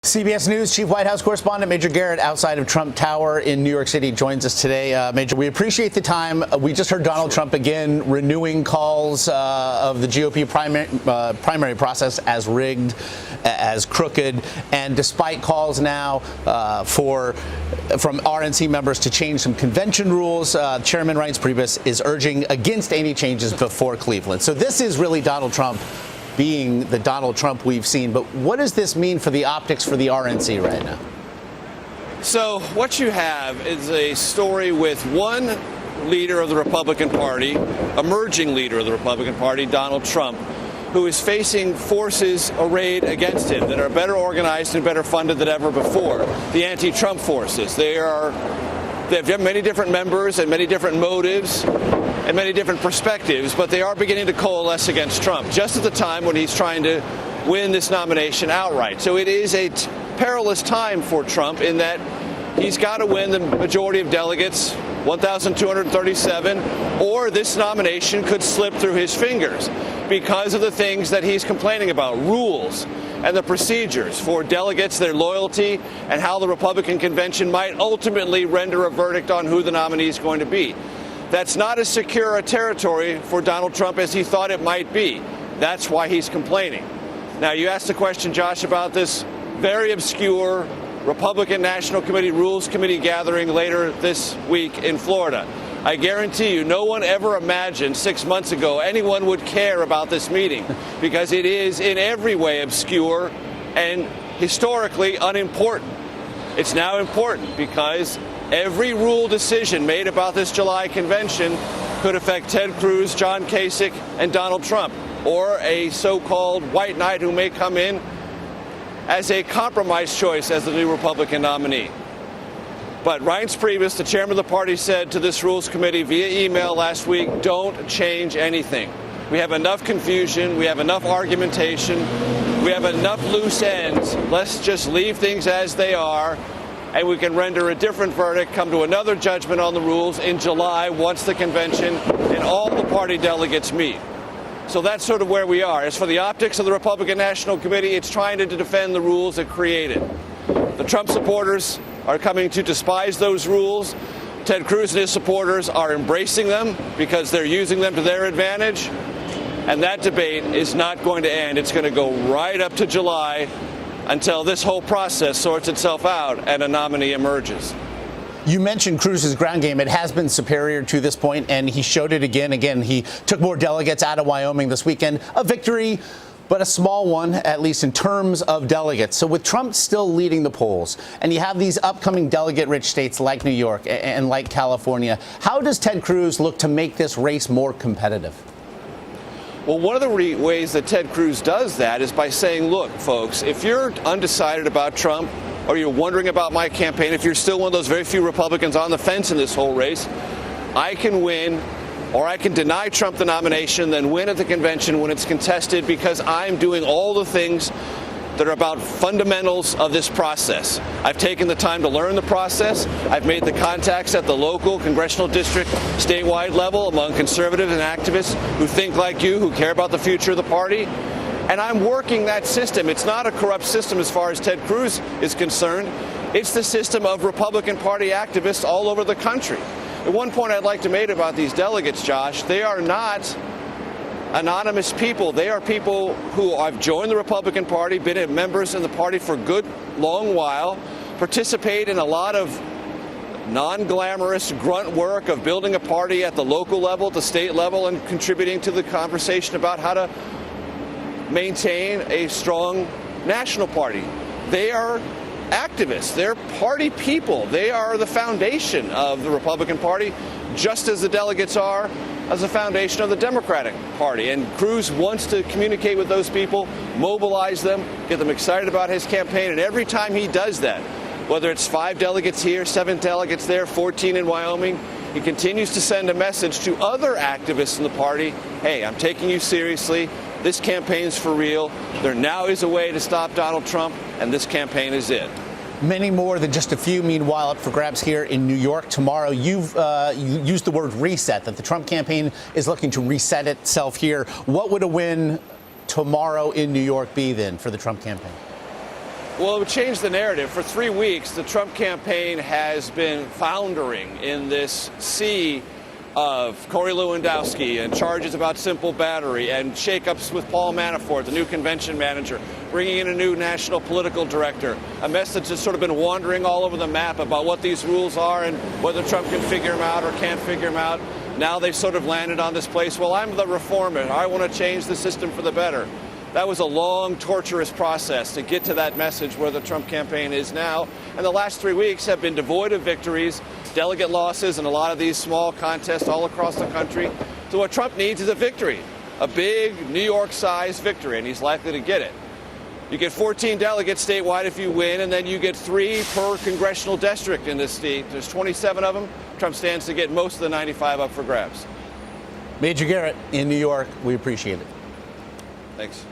CBS News Chief White House Correspondent Major Garrett outside of Trump Tower in New York City joins us today. Major, we appreciate the time. We just heard Donald Trump again renewing calls of the GOP primary process as rigged, as crooked, and despite calls now from RNC members to change some convention rules, Chairman Reince Priebus is urging against any changes before Cleveland. So this is really Donald Trump being the Donald Trump we've seen. But what does this mean for the optics for the RNC right now? So what you have is a story with one leader of the Republican Party, emerging leader of the Republican Party, Donald Trump, who is facing forces arrayed against him that are better organized and better funded than ever before. The anti-Trump forces. They have many different members and many different motives and many different perspectives, but they are beginning to coalesce against Trump just at the time when he's trying to win this nomination outright. So it is a perilous time for Trump in that he's got to win the majority of delegates, 1,237, or this nomination could slip through his fingers because of the things that he's complaining about, rules and the procedures for delegates, their loyalty, and how the Republican convention might ultimately render a verdict on who the nominee is going to be. That's not as secure a territory for Donald Trump as he thought it might be. That's why he's complaining. Now, you asked a question, Josh, about this very obscure Republican National Committee Rules Committee gathering later this week in Florida. I guarantee you, no one ever imagined 6 months ago anyone would care about this meeting because it is in every way obscure and historically unimportant. It's now important because every rule decision made about this July convention could affect Ted Cruz, John Kasich, and Donald Trump, or a so-called white knight who may come in as a compromise choice as the new Republican nominee. But Reince Priebus, the chairman of the party, said to this Rules Committee via email last week, don't change anything. We have enough confusion. We have enough argumentation. We have enough loose ends. Let's just leave things as they are, and we can render a different verdict, come to another judgment on the rules in July once the convention and all the party delegates meet. So that's sort of where we are. As for the optics of the Republican National Committee, it's trying to defend the rules it created. The Trump supporters are coming to despise those rules. Ted Cruz and his supporters are embracing them because they're using them to their advantage. And that debate is not going to end. It's going to go right up to July until this whole process sorts itself out and a nominee emerges. You mentioned Cruz's ground game. It has been superior to this point, and he showed it again. Again, he took more delegates out of Wyoming this weekend. A victory, but a small one, at least in terms of delegates. So with Trump still leading the polls, and you have these upcoming delegate-rich states like New York and like California, how does Ted Cruz look to make this race more competitive? Well, one of the ways that Ted Cruz does that is by saying, look, folks, if you're undecided about Trump or you're wondering about my campaign, if you're still one of those very few Republicans on the fence in this whole race, I can win or I can deny Trump the nomination, then win at the convention when it's contested because I'm doing all the things that are about fundamentals of this process. I've taken the time to learn the process. I've made the contacts at the local, congressional district, statewide level among conservatives and activists who think like you, who care about the future of the party. And I'm working that system. It's not a corrupt system as far as Ted Cruz is concerned. It's the system of Republican Party activists all over the country. At one point I'd like to make about these delegates, Josh, they are not anonymous people. They are people who have joined the Republican Party, been members in the party for a good long while, participate in a lot of non-glamorous grunt work of building a party at the local level, at the state level, and contributing to the conversation about how to maintain a strong national party. They are activists. They're party people. They are the foundation of the Republican Party, just as the delegates are as a foundation of the Democratic Party. And Cruz wants to communicate with those people, mobilize them, get them excited about his campaign. And every time he does that, whether it's 5 delegates here, 7 delegates there, 14 in Wyoming, he continues to send a message to other activists in the party, hey, I'm taking you seriously. This campaign's for real. There now is a way to stop Donald Trump, and this campaign is it. Many more than just a few, meanwhile, up for grabs here in New York tomorrow. You've used the word reset, that the Trump campaign is looking to reset itself here. What would a win tomorrow in New York be then for the Trump campaign? Well, it would change the narrative. For 3 weeks, the Trump campaign has been floundering in this sea of Corey Lewandowski and charges about simple battery and shakeups with Paul Manafort, the new convention manager, bringing in a new national political director, a message that's sort of been wandering all over the map about what these rules are and whether Trump can figure them out or can't figure them out. Now they've sort of landed on this place, well, I'm the reformer. I want to change the system for the better. That was a long, torturous process to get to that message where the Trump campaign is now. And the last 3 weeks have been devoid of victories, delegate losses, and a lot of these small contests all across the country. So what Trump needs is a victory, a big New York-sized victory, and he's likely to get it. You get 14 delegates statewide if you win, and then you get 3 per congressional district in this state. There's 27 of them. Trump stands to get most of the 95 up for grabs. Major Garrett in New York, we appreciate it. Thanks.